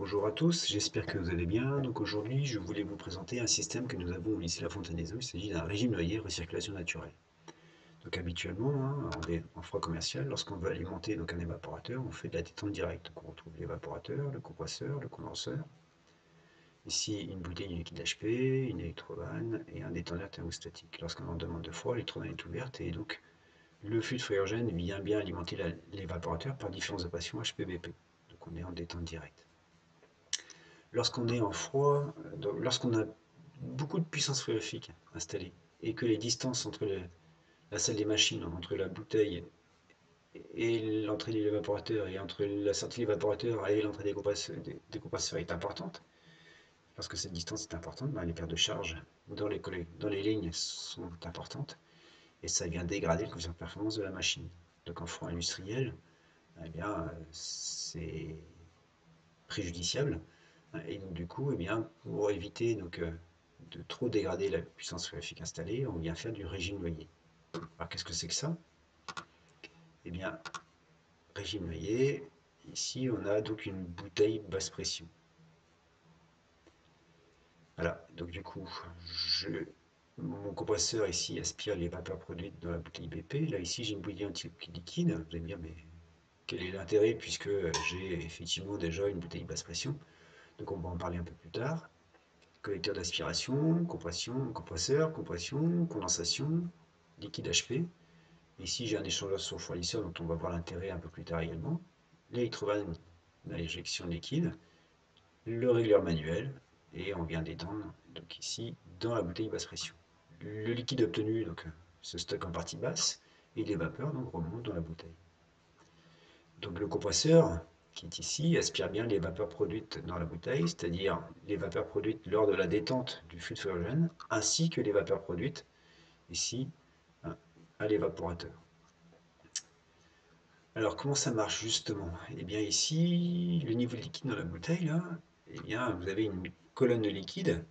Bonjour à tous, j'espère que vous allez bien. Donc aujourd'hui, je voulais vous présenter un système que nous avons au lycée La Fontaine-des-Eaux. Il s'agit d'un régime noyer recirculation naturelle. Donc habituellement, en froid commercial, lorsqu'on veut alimenter donc un évaporateur, on fait de la détente directe. Donc on retrouve l'évaporateur, le compresseur, le condenseur. Ici, une bouteille de liquide HP, une électrovanne et un détendeur thermostatique. Lorsqu'on en demande de froid, l'électrovanne est ouverte et donc le flux de frigorigène vient bien alimenter l'évaporateur par différentes équations HPBP. Donc on est en détente directe. Lorsqu'on est en froid, lorsqu'on a beaucoup de puissance frigorifique installée et que les distances entre la salle des machines, entre la bouteille et l'entrée de l'évaporateur et entre la sortie de l'évaporateur et l'entrée des compresseurs est importante, lorsque cette distance est importante, ben, les pertes de charge dans les lignes sont importantes et ça vient dégrader le coefficient de performance de la machine. Donc en froid industriel, eh bien, c'est préjudiciable. Et donc, du coup, eh bien, pour éviter de trop dégrader la puissance graphique installée, on vient faire du régime noyer. Alors, qu'est-ce que c'est que ça? Eh bien, régime noyer, ici, on a donc une bouteille basse pression. Voilà, donc du coup, mon compresseur ici aspire les vapeurs produites dans la bouteille BP. Là, ici, j'ai une bouteille anti-liquide. Vous allez me dire, mais quel est l'intérêt puisque j'ai effectivement déjà une bouteille basse pression? Donc, on va en parler un peu plus tard. Collecteur d'aspiration, compression, compresseur, compression, condensation, liquide HP. Ici, j'ai un échangeur sur fournisseur dont on va voir l'intérêt un peu plus tard également. L'électrovanne d'injection liquide, le régleur manuel, et on vient d'étendre donc ici dans la bouteille basse pression. Le liquide obtenu se stocke en partie basse et les vapeurs donc remontent dans la bouteille. Donc le compresseur, qui est ici, aspire bien les vapeurs produites dans la bouteille, c'est-à-dire les vapeurs produites lors de la détente du flux de frigorigène, ainsi que les vapeurs produites ici à l'évaporateur. Alors comment ça marche justement? Eh bien ici, le niveau de liquide dans la bouteille, là, eh bien vous avez une colonne de liquide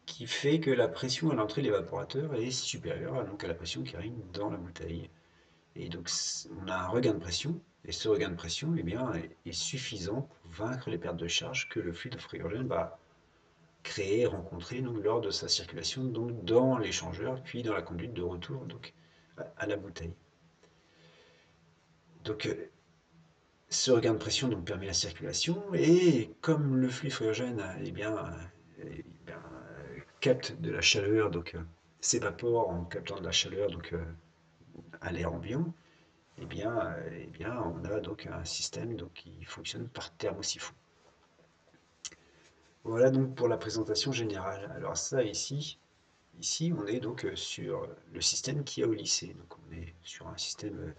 qui fait que la pression à l'entrée de l'évaporateur est supérieure donc à la pression qui règne dans la bouteille. Et donc, on a un regain de pression, et ce regain de pression eh bien, est suffisant pour vaincre les pertes de charge que le flux de frigorigène va créer, rencontrer donc, lors de sa circulation donc, dans l'échangeur, puis dans la conduite de retour donc, à la bouteille. Donc, ce regain de pression donc, permet la circulation, et comme le flux frigorigène capte de la chaleur, s'évapore en captant de la chaleur à l'air ambiant, on a donc un système qui fonctionne par thermosiphon. Voilà donc pour la présentation générale. Alors ça ici on est donc sur le système qu'il y a au lycée. Donc on est sur un système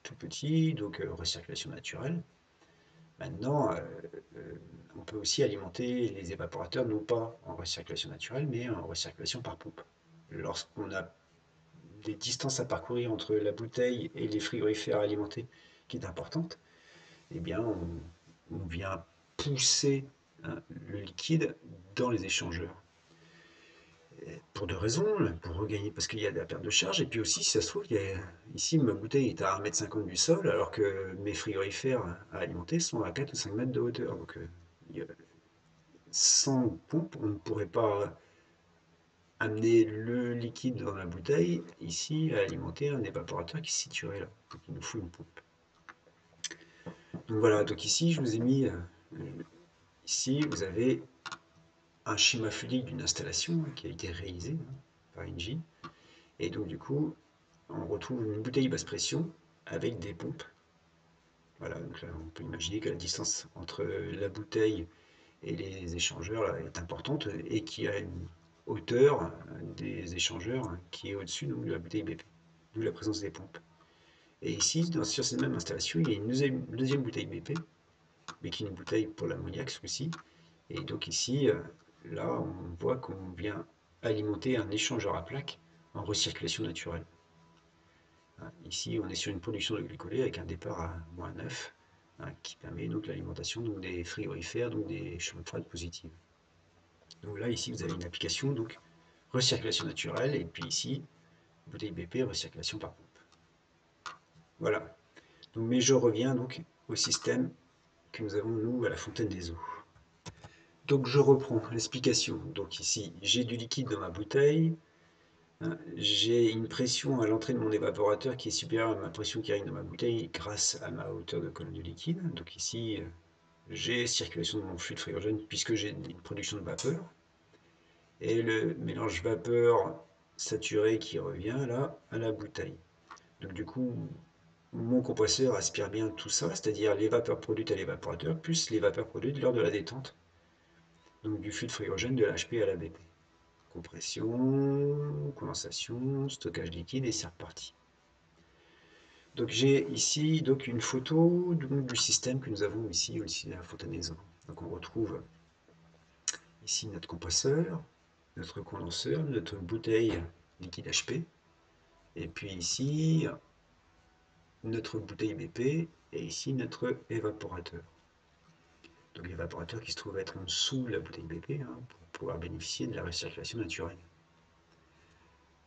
tout petit, recirculation naturelle. Maintenant, on peut aussi alimenter les évaporateurs non pas en recirculation naturelle, mais en recirculation par pompe. Lorsqu'on a des distances à parcourir entre la bouteille et les frigorifères alimentés qui est importante, eh bien, on vient pousser le liquide dans les échangeurs. Pour deux raisons, pour regagner, parce qu'il y a de la perte de charge, et puis aussi, si ça se trouve, ici, ma bouteille est à 1,50 m du sol, alors que mes frigorifères à alimenter sont à 4 ou 5 mètres de hauteur. Donc, sans pompe, on ne pourrait pas amener le liquide dans la bouteille, ici, à alimenter un évaporateur qui se situerait là. Donc, il nous faut une pompe. Donc voilà, donc ici, je vous ai mis, ici, vous avez un schéma fluidique d'une installation qui a été réalisée par Engie. Et donc du coup, on retrouve une bouteille basse pression avec des pompes. Voilà, donc là, on peut imaginer que la distance entre la bouteille et les échangeurs là, est importante et qu'il y a une hauteur des échangeurs qui est au-dessus de la bouteille BP, d'où la présence des pompes. Et ici, sur cette même installation, il y a une deuxième bouteille BP, mais qui est une bouteille pour l'ammoniac ce coup-ci. Et donc ici, là, on voit qu'on vient alimenter un échangeur à plaques en recirculation naturelle. Ici, on est sur une production de glycolé avec un départ à -9, qui permet donc l'alimentation des frigorifères, donc des chambres froides positives. Donc là, ici, vous avez une application, donc recirculation naturelle, et puis ici, bouteille BP, recirculation par pompe. Voilà. Donc, mais je reviens donc au système que nous avons, nous, à la fontaine des eaux. Donc je reprends l'explication. Donc ici, j'ai du liquide dans ma bouteille. Hein, j'ai une pression à l'entrée de mon évaporateur qui est supérieure à ma pression qui arrive dans ma bouteille grâce à ma hauteur de colonne de liquide. Donc ici, j'ai circulation de mon fluide frigorigène puisque j'ai une production de vapeur. Et le mélange vapeur saturé qui revient là à la bouteille. Donc du coup, mon compresseur aspire bien tout ça, c'est-à-dire les vapeurs produites à l'évaporateur plus les vapeurs produites lors de la détente. Donc du fluide frigorigène de l'HP à la BP. Compression, condensation, stockage liquide et c'est reparti. Donc j'ai ici donc une photo du système que nous avons ici à la fontaine des eaux. Donc on retrouve ici notre compresseur, notre condenseur, notre bouteille liquide HP, et puis ici notre bouteille BP et ici notre évaporateur. Donc l'évaporateur qui se trouve être en dessous de la bouteille BP pour pouvoir bénéficier de la recirculation naturelle.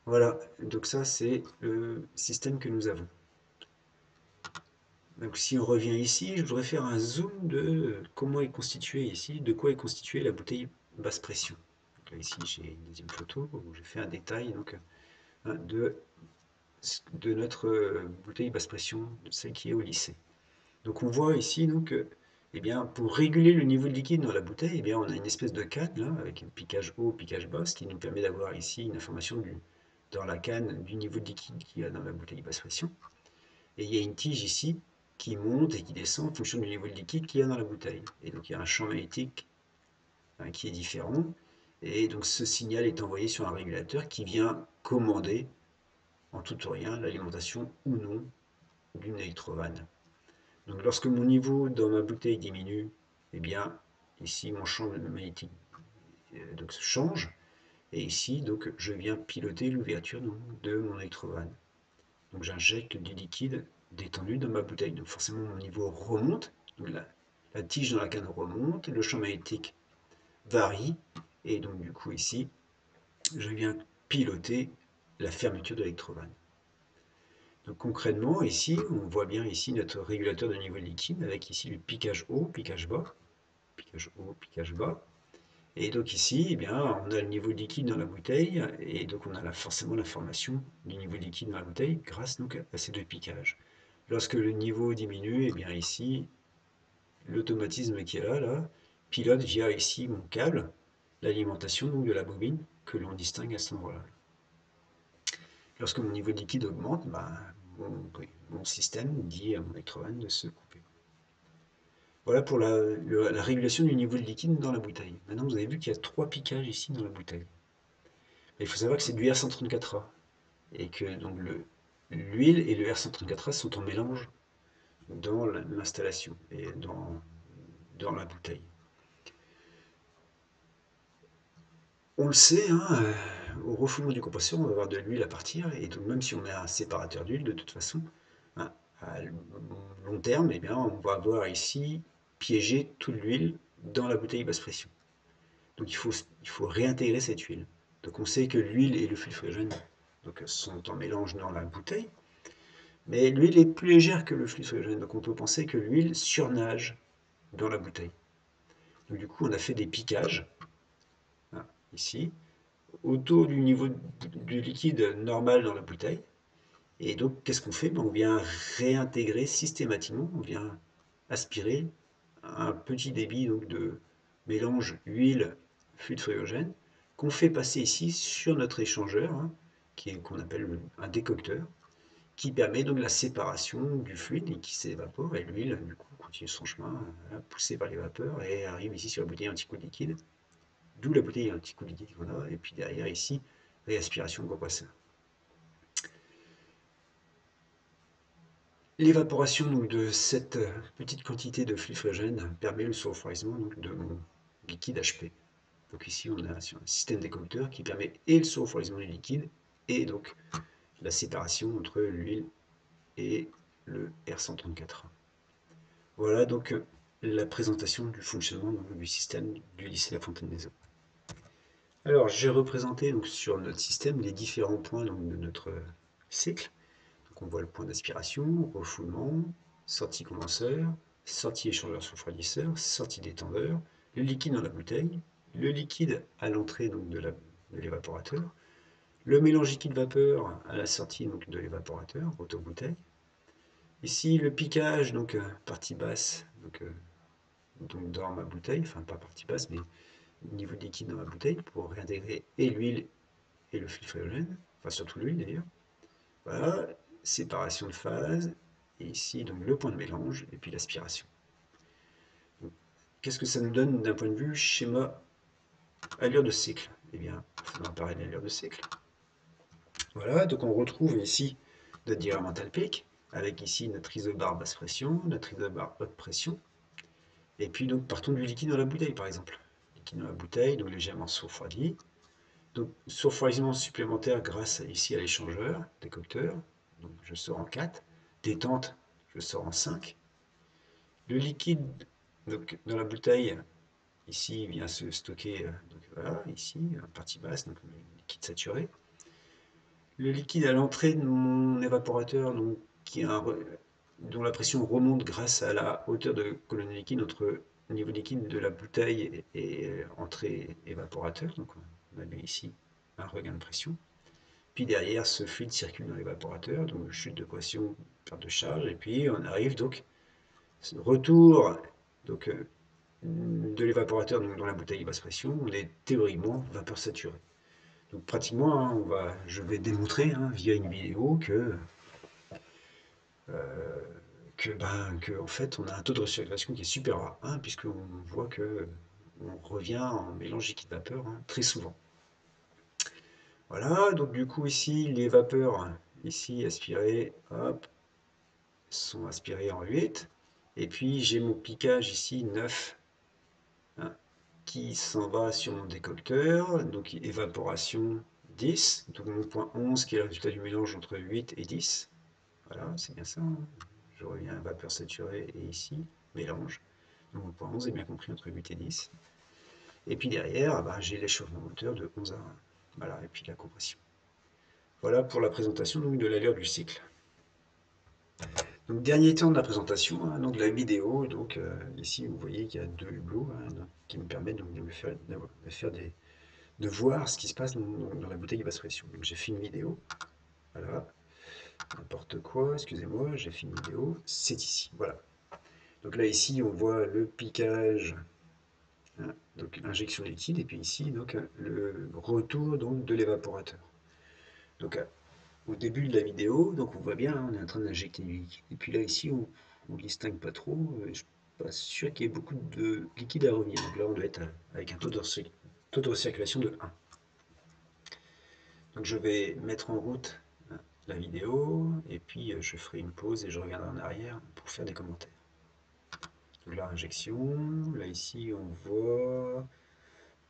Voilà, donc ça c'est le système que nous avons. Donc si on revient ici, je voudrais faire un zoom de comment est constituée ici, de quoi est constituée la bouteille basse pression. Donc là, ici j'ai une deuxième photo où j'ai fait un détail donc, de notre bouteille basse pression, de celle qui est au lycée. Donc on voit ici donc, eh bien, pour réguler le niveau de liquide dans la bouteille, eh bien, on a une espèce de canne là, avec un piquage haut, piquage bas, ce qui nous permet d'avoir ici une information dans la canne du niveau de liquide qu'il y a dans la bouteille basse pression. Et il y a une tige ici qui monte et qui descend en fonction du niveau de liquide qu'il y a dans la bouteille. Et donc il y a un champ magnétique qui est différent. Et donc ce signal est envoyé sur un régulateur qui vient commander en tout ou rien l'alimentation ou non d'une électrovanne. Donc lorsque mon niveau dans ma bouteille diminue, eh bien ici mon champ magnétique donc, change. Et ici donc je viens piloter l'ouverture de mon électrovanne. Donc j'injecte du liquide détendu dans ma bouteille. Donc forcément mon niveau remonte, donc la tige dans la canne remonte, le champ magnétique varie, et donc du coup ici, je viens piloter la fermeture de l'électrovanne. Donc concrètement, ici, on voit bien ici notre régulateur de niveau de liquide, avec ici le piquage haut, piquage bas, piquage haut, piquage bas. Et donc ici, eh bien, on a le niveau de liquide dans la bouteille, et donc on a forcément l'information du niveau de liquide dans la bouteille grâce donc à ces deux piquages. Lorsque le niveau diminue, eh bien ici, l'automatisme qui est là, pilote via ici mon câble l'alimentation de la bobine que l'on distingue à cet endroit-là. Lorsque mon niveau de liquide augmente, mon système dit à mon électrovanne de se couper. Voilà pour la régulation du niveau de liquide dans la bouteille. Maintenant, vous avez vu qu'il y a 3 piquages ici dans la bouteille. Il faut savoir que c'est du R134A et que donc l'huile et le R134A sont en mélange dans l'installation et dans la bouteille. On le sait, au refoulement du compresseur, on va avoir de l'huile à partir, et donc même si on met un séparateur d'huile, de toute façon, à long terme, eh bien, on va avoir ici piégé toute l'huile dans la bouteille basse pression. Donc il faut réintégrer cette huile. Donc on sait que l'huile et le fluide frigorigène sont en mélange dans la bouteille, mais l'huile est plus légère que le fluide frigorigène, donc on peut penser que l'huile surnage dans la bouteille. Donc du coup on a fait des piquages, ici, autour du niveau du liquide normal dans la bouteille. Et donc, qu'est-ce qu'on fait? On vient réintégrer systématiquement, on vient aspirer un petit débit donc, de mélange huile-fluide frigorigène qu'on fait passer ici sur notre échangeur, qu'on appelle un décocteur, qui permet donc la séparation du fluide et qui s'évapore, et l'huile, du coup, continue son chemin, poussée par les vapeurs, et arrive ici sur la bouteille anti-coup de liquide. D'où la bouteille anti-coup de liquide qu'on a, et puis derrière ici, réaspiration de compresseur. L'évaporation de cette petite quantité de fluide frigorigène permet le surrefroidissement de mon liquide HP. Donc ici on a un système décocteur qui permet et le surrefroidissement du liquide et donc la séparation entre l'huile et le R134A. Voilà donc la présentation du fonctionnement du système du lycée La Fontaine des Eaux. Alors j'ai représenté donc, sur notre système les différents points donc, de notre cycle. Donc on voit le point d'aspiration, refoulement, sortie condenseur, sortie échangeur sur refroidisseur, sortie détendeur, le liquide dans la bouteille, le liquide à l'entrée donc de l'évaporateur, le mélange liquide-vapeur à la sortie donc, de l'évaporateur, auto-bouteille. Ici, le piquage, donc partie basse, donc dans ma bouteille, enfin pas partie basse, mais niveau liquide dans ma bouteille pour réintégrer et l'huile et le filtrogène, enfin surtout l'huile d'ailleurs. Voilà, séparation de phase, et ici donc le point de mélange et puis l'aspiration. Qu'est-ce que ça nous donne d'un point de vue schéma allure de cycle? Eh bien, ça apparaît l'allure de cycle. Voilà, donc on retrouve ici notre diagramme enthalpique, avec ici notre isobar basse pression, notre isobar haute pression, et puis donc partons du liquide dans la bouteille par exemple. Liquide dans la bouteille, donc légèrement refroidi. Donc refroidissement supplémentaire grâce ici à l'échangeur, décocteur, donc je sors en 4, détente, je sors en 5. Le liquide donc, dans la bouteille, ici, vient se stocker, donc voilà, ici, en partie basse, donc le liquide saturé. Le liquide à l'entrée de mon évaporateur, donc, dont la pression remonte grâce à la hauteur de colonne liquide entre le niveau liquide de la bouteille et entrée évaporateur. Donc on a ici un regain de pression. Puis derrière, ce fluide circule dans l'évaporateur, donc chute de pression, perte de charge, et puis on arrive donc retour donc, de l'évaporateur dans la bouteille basse pression, on est théoriquement vapeur saturée. Donc pratiquement, hein, je vais démontrer hein, via une vidéo que en fait on a un taux de recirculation qui est super rare, hein, puisqu'on voit que on revient en mélange liquide-vapeur hein, très souvent. Voilà, donc du coup ici les vapeurs ici aspirées, hop, sont aspirées en 8, et puis j'ai mon piquage ici 9 hein, qui s'en va sur mon décocteur, donc évaporation 10, donc mon point 11 qui est le résultat du mélange entre 8 et 10. Voilà, c'est bien ça. Hein. Je reviens à vapeur saturée et ici, mélange. Donc mon point 11 est bien compris entre 8 et 10. Et puis derrière, bah, j'ai l'échauffement moteur de 11 à 1. Voilà, et puis la compression. Voilà pour la présentation donc, de l'allure du cycle. Donc dernier temps de la présentation, hein, donc de la vidéo. Donc ici vous voyez qu'il y a deux hublots hein, qui me permettent donc, de voir ce qui se passe dans la bouteille basse pression. Donc j'ai fait une vidéo. Voilà. N'importe quoi, excusez-moi, j'ai fait une vidéo. C'est ici. Voilà. Donc là ici on voit le piquage, hein, donc l'injection liquide, et puis ici donc le retour donc, de l'évaporateur. Donc au début de la vidéo, donc on voit bien, hein, on est en train d'injecter du liquide. Et puis là ici on ne distingue pas trop. Je ne suis pas sûr qu'il y ait beaucoup de liquide à revenir. Donc là on doit être avec un taux de recirculation de 1. Donc je vais mettre en route hein, la vidéo et puis je ferai une pause et je reviendrai en arrière pour faire des commentaires. Donc là injection, là ici on voit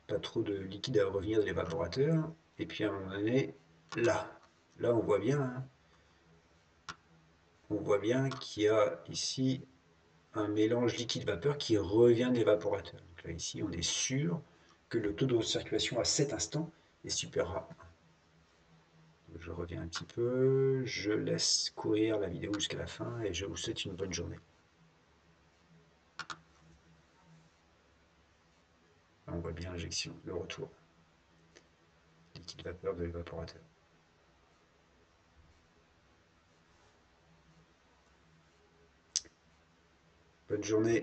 pas trop de liquide à revenir de l'évaporateur. Et puis à un moment donné, là on voit bien, hein, on voit bien qu'il y a ici un mélange liquide-vapeur qui revient de l'évaporateur. Donc là ici on est sûr que le taux de recirculation à cet instant est supérieur à 1. Je reviens un petit peu, je laisse courir la vidéo jusqu'à la fin et je vous souhaite une bonne journée. Là, on voit bien l'injection, le retour. Liquide vapeur de l'évaporateur. Bonne journée.